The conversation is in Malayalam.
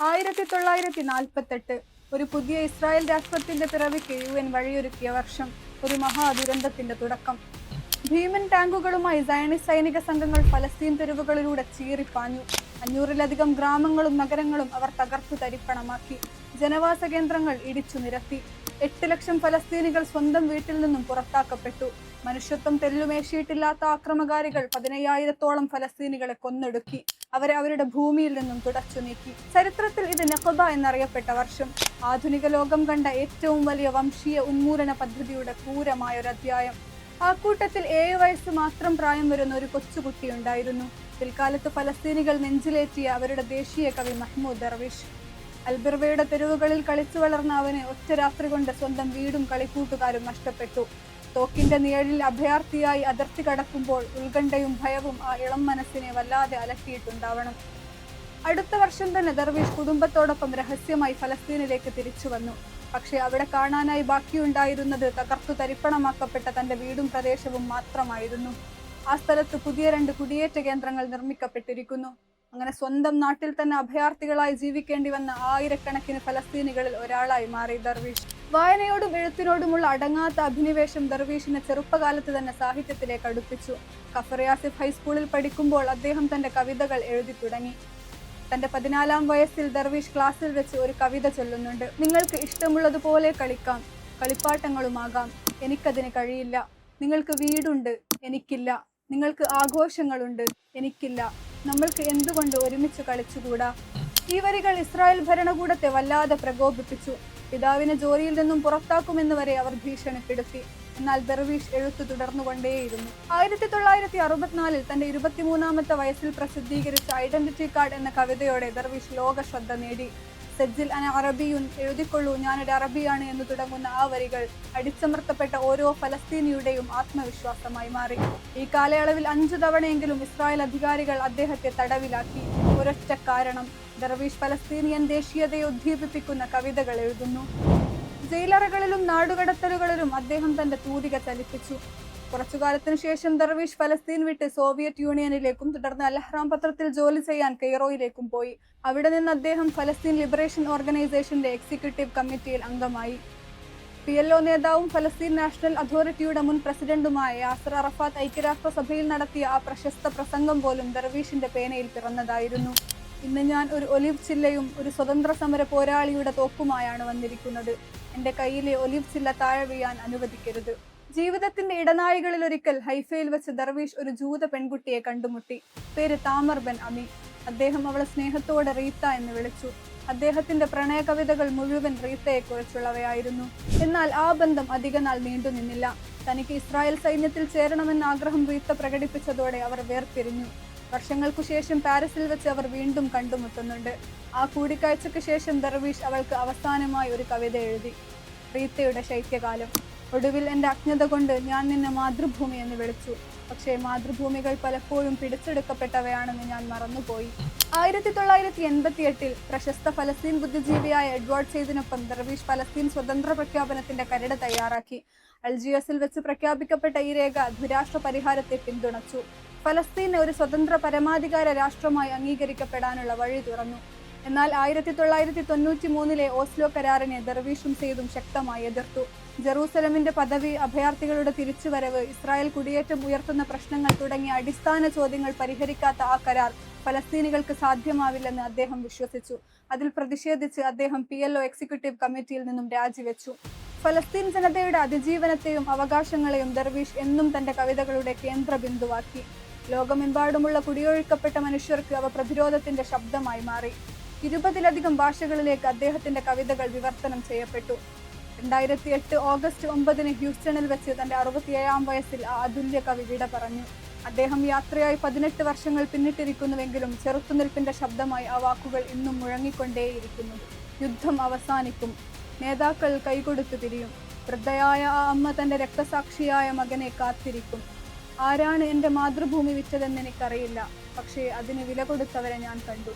1948 ഒരു പുതിയ ഇസ്രായേൽ രാഷ്ട്രത്തിന്റെ പിറവിക്ക് UN വഴിയൊരുക്കിയ വർഷം, ഒരു മഹാദുരന്തത്തിന്റെ തുടക്കം. ഭീമൻ ടാങ്കുകളുമായി സയനിസ്റ്റ് സൈനിക സംഘങ്ങൾ ഫലസ്തീൻ തെരുവുകളിലൂടെ ചീറിപ്പാഞ്ഞു. 500-ലധികം ഗ്രാമങ്ങളും നഗരങ്ങളും അവർ തകർത്തു തരിപ്പണമാക്കി. ജനവാസ കേന്ദ്രങ്ങൾ ഇടിച്ചു നിരത്തി. 8 ലക്ഷം ഫലസ്തീനികൾ സ്വന്തം വീട്ടിൽ നിന്നും പുറത്താക്കപ്പെട്ടു. മനുഷ്യത്വം തെല്ലുമേശിയിട്ടില്ലാത്ത ആക്രമകാരികൾ 15,000-ഓളം ഫലസ്തീനികളെ കൊന്നൊടുക്കി. അവരെ അവരുടെ ഭൂമിയിൽ നിന്നും തുടച്ചു നീക്കി. ചരിത്രത്തിൽ ഇത് നഖബ എന്നറിയപ്പെട്ട വർഷം. ആധുനിക ലോകം കണ്ട ഏറ്റവും വലിയ വംശീയ ഉന്മൂലന പദ്ധതിയുടെ ക്രൂരമായൊരധ്യായം. ആ കൂട്ടത്തിൽ 7 വയസ്സ് മാത്രം പ്രായം വരുന്ന ഒരു കൊച്ചുകുട്ടിയുണ്ടായിരുന്നു. പിൽക്കാലത്ത് ഫലസ്തീനികൾ നെഞ്ചിലേറ്റിയ അവരുടെ ദേശീയ കവി മഹ്മൂദ് ദർവിഷ്. അൽബിർവയുടെ തെരുവുകളിൽ കളിച്ചു വളർന്ന അവന് ഒറ്റ രാത്രി കൊണ്ട് സ്വന്തം വീടും കളിക്കൂട്ടുകാരും നഷ്ടപ്പെട്ടു. തോക്കിന്റെ നിഴലിൽ അഭയാർത്ഥിയായി അതിർത്തി കടക്കുമ്പോൾ ഉത്കണ്ഠയും ഭയവും ആ ഇളം മനസ്സിനെ വല്ലാതെ അലട്ടിയിട്ടുണ്ടാവണം. അടുത്ത വർഷം തന്നെ ദർവിഷ് കുടുംബത്തോടൊപ്പം രഹസ്യമായി ഫലസ്തീനിലേക്ക് തിരിച്ചു വന്നു. പക്ഷെ അവിടെ കാണാനായി ബാക്കിയുണ്ടായിരുന്നത് തകർത്തു തരിപ്പണമാക്കപ്പെട്ട തന്റെ വീടും പ്രദേശവും മാത്രമായിരുന്നു. ആ സ്ഥലത്ത് പുതിയ 2 കുടിയേറ്റ കേന്ദ്രങ്ങൾ നിർമ്മിക്കപ്പെട്ടിരിക്കുന്നു. അങ്ങനെ സ്വന്തം നാട്ടിൽ തന്നെ അഭയാർത്ഥികളായി ജീവിക്കേണ്ടി വന്ന ആയിരക്കണക്കിന് ഫലസ്തീനികളിൽ ഒരാളായി മാറി ദർവിഷ്. വായനയോടും എഴുത്തിനോടുമുള്ള അടങ്ങാത്ത അഭിനിവേശം ദർവീഷിനെ ചെറുപ്പകാലത്ത് തന്നെ സാഹിത്യത്തിലേക്ക് അടുപ്പിച്ചു. കഫർ യാസിഫ് ഹൈസ്കൂളിൽ പഠിക്കുമ്പോൾ അദ്ദേഹം തന്റെ കവിതകൾ എഴുതി തുടങ്ങി. തന്റെ 14-ാം വയസ്സിൽ ദർവീഷ് ക്ലാസ്സിൽ വെച്ച് ഒരു കവിത ചൊല്ലുന്നുണ്ട്. നിങ്ങൾക്ക് ഇഷ്ടമുള്ളതുപോലെ കളിക്കാം, കളിപ്പാട്ടങ്ങളുമാകാം, എനിക്കതിന് കഴിയില്ല. നിങ്ങൾക്ക് വീടുണ്ട്, എനിക്കില്ല. നിങ്ങൾക്ക് ആഘോഷങ്ങളുണ്ട്, എനിക്കില്ല. നമ്മൾക്ക് എന്തുകൊണ്ട് ഒരുമിച്ച് കളിച്ചുകൂടാ? ഈ വരികൾ ഇസ്രായേൽ ഭരണകൂടത്തെ വല്ലാതെ പ്രകോപിപ്പിച്ചു. പിതാവിനെ ജോലിയിൽ നിന്നും പുറത്താക്കുമെന്ന് വരെ അവർ ഭീഷണിപ്പെടുത്തി. എന്നാൽ ദർവീഷ് എഴുത്തു തുടർന്നുകൊണ്ടേയിരുന്നു. 1964 തന്റെ 23-ാമത്തെ വയസ്സിൽ പ്രസിദ്ധീകരിച്ച ഐഡന്റിറ്റി കാർഡ് എന്ന കവിതയോടെ ദർവീഷ് ലോക ശ്രദ്ധ നേടി. സജ്ജിൽ അന അറബിയുൻ, എഴുതിക്കൊള്ളൂ ഞാനൊരു അറബിയാണ് എന്ന് തുടങ്ങുന്ന ആ വരികൾ അടിച്ചമർത്തപ്പെട്ട ഓരോ ഫലസ്തീനിയുടെയും ആത്മവിശ്വാസമായി മാറി. ഈ കാലയളവിൽ 5 തവണയെങ്കിലും ഇസ്രായേൽ അധികാരികൾ അദ്ദേഹത്തെ തടവിലാക്കി. ഒരൊറ്റ കാരണം, ദർവീഷ് ഫലസ്തീനിയൻ ദേശീയതയെ ഉദ്ദീപിപ്പിക്കുന്ന കവിതകൾ എഴുതുന്നു. ജയിലറകളിലും നാടുകടത്തലുകളിലും അദ്ദേഹം തന്റെ തൂതിക ചലിപ്പിച്ചു. കുറച്ചുകാലത്തിനു ശേഷം ദർവീഷ് ഫലസ്തീൻ വിട്ട് സോവിയറ്റ് യൂണിയനിലേക്കും തുടർന്ന് അൽ-അഹ്റാം പത്രത്തിൽ ജോലി ചെയ്യാൻ കെയ്റോയിലേക്കും പോയി. അവിടെ നിന്ന് അദ്ദേഹം ഫലസ്തീൻ ലിബറേഷൻ ഓർഗനൈസേഷന്റെ എക്സിക്യൂട്ടീവ് കമ്മിറ്റിയിൽ അംഗമായി. PLO നേതാവും ഫലസ്തീൻ നാഷണൽ അതോറിറ്റിയുടെ മുൻ പ്രസിഡന്റുമായ യാസർ അറഫാത്ത് ഐക്യരാഷ്ട്രസഭയിൽ നടത്തിയ ആ പ്രശസ്ത പ്രസംഗം പോലും ദർവീഷിന്റെ പേനയിൽ പിറന്നതായിരുന്നു. ഇന്ന് ഞാൻ ഒരു ഒലിവ് ചില്ലയും ഒരു സ്വതന്ത്ര സമര പോരാളിയുടെ തോക്കുമായാണ് വന്നിരിക്കുന്നത്. എന്റെ കയ്യിലെ ഒലിവ് ചില്ല താഴെ വീഴാൻ അനുവദിക്കരുത്. ജീവിതത്തിന്റെ ഇടനാഴികളിൽ ഒരിക്കൽ ഹൈഫയിൽ വെച്ച് ദർവീഷ് ഒരു ജൂത പെൺകുട്ടിയെ കണ്ടുമുട്ടി. പേര് താമർ ബൻ അമി. അദ്ദേഹം അവളെ സ്നേഹത്തോടെ റീത്ത എന്ന് വിളിച്ചു. അദ്ദേഹത്തിന്റെ പ്രണയ കവിതകൾ മുഴുവൻ റീത്തയെക്കുറിച്ചുള്ളവയായിരുന്നു. എന്നാൽ ആ ബന്ധം അധികനാൾ നീണ്ടുനിന്നില്ല. തനിക്ക് ഇസ്രായേൽ സൈന്യത്തിൽ ചേരണമെന്ന ആഗ്രഹം റീത്ത പ്രകടിപ്പിച്ചതോടെ അവർ വേർപിരിഞ്ഞു. വർഷങ്ങൾക്കു ശേഷം പാരീസിൽ വെച്ച് അവർ വീണ്ടും കണ്ടുമുട്ടുന്നുണ്ട്. ആ കൂടിക്കാഴ്ചയ്ക്ക് ശേഷം ദർവീഷ് അവൾക്ക് അവസാനമായി ഒരു കവിത എഴുതി, റീത്തയുടെ ശൈത്യകാലം. ഒടുവിൽ എൻ്റെ അജ്ഞത കൊണ്ട് ഞാൻ നിന്നെ മാതൃഭൂമി എന്ന് വിളിച്ചു. പക്ഷേ മാതൃഭൂമികൾ പലപ്പോഴും പിടിച്ചെടുക്കപ്പെട്ടവയാണെന്ന് ഞാൻ മറന്നുപോയി. 1988 പ്രശസ്ത ഫലസ്തീൻ ബുദ്ധിജീവിയായ എഡ്വാർഡ് സെയ്ദിനൊപ്പം ദർവീഷ് ഫലസ്തീൻ സ്വതന്ത്ര പ്രഖ്യാപനത്തിന്റെ കരട് തയ്യാറാക്കി. അൽജിയസിൽ വെച്ച് പ്രഖ്യാപിക്കപ്പെട്ട ഈ രേഖ ദ്വിരാഷ്ട്ര പരിഹാരത്തെ പിന്തുണച്ചു. ഫലസ്തീനെ ഒരു സ്വതന്ത്ര പരമാധികാര രാഷ്ട്രമായി അംഗീകരിക്കപ്പെടാനുള്ള വഴി തുറന്നു. എന്നാൽ 1993 ഓസ്ലോ കരാറിനെ ദർവീഷും സെയ്ദും ശക്തമായി എതിർത്തു. ജെറൂസലമിന്റെ പദവി, അഭയാർത്ഥികളുടെ തിരിച്ചുവരവ്, ഇസ്രായേൽ കുടിയേറ്റം ഉയർത്തുന്ന പ്രശ്നങ്ങൾ തുടങ്ങിയ അടിസ്ഥാന ചോദ്യങ്ങൾ പരിഹരിക്കാത്ത ആ കരാർ ഫലസ്തീനികൾക്ക് സാധ്യമാവില്ലെന്ന് അദ്ദേഹം വിശ്വസിച്ചു. അതിൽ പ്രതിഷേധിച്ച് അദ്ദേഹം PLO എക്സിക്യൂട്ടീവ് കമ്മിറ്റിയിൽ നിന്നും രാജിവെച്ചു. ഫലസ്തീൻ ജനതയുടെ അതിജീവനത്തെയും അവകാശങ്ങളെയും ദർവീഷ് എന്നും തന്റെ കവിതകളുടെ കേന്ദ്ര ബിന്ദുവാക്കി. ലോകമെമ്പാടുമുള്ള കുടിയൊഴിക്കപ്പെട്ട മനുഷ്യർക്ക് അവ പ്രതിരോധത്തിന്റെ ശബ്ദമായി മാറി. 20-ലധികം ഭാഷകളിലേക്ക് അദ്ദേഹത്തിന്റെ കവിതകൾ വിവർത്തനം ചെയ്യപ്പെട്ടു. 2008 ഓഗസ്റ്റ് 9 ഹ്യൂസ്റ്റണിൽ വെച്ച് തന്റെ 67-ാം വയസ്സിൽ ആ അതുല്യ കവി വിട പറഞ്ഞു. അദ്ദേഹം യാത്രയായി 18 വർഷങ്ങൾ പിന്നിട്ടിരിക്കുന്നുവെങ്കിലും ചെറുത്തുനിൽപ്പിന്റെ ശബ്ദമായി ആ വാക്കുകൾ ഇന്നും മുഴങ്ങിക്കൊണ്ടേയിരിക്കുന്നു. യുദ്ധം അവസാനിക്കും, നേതാക്കൾ കൈകൊടുത്തു പിരിയും, വൃദ്ധയായ ആ അമ്മ തന്റെ രക്തസാക്ഷിയായ മകനെ കാത്തിരിക്കും. ആരാണ് എൻ്റെ മാതൃഭൂമി വിറ്റതെന്ന് എനിക്കറിയില്ല, പക്ഷേ അതിന് വില കൊടുത്തവരെ ഞാൻ കണ്ടു.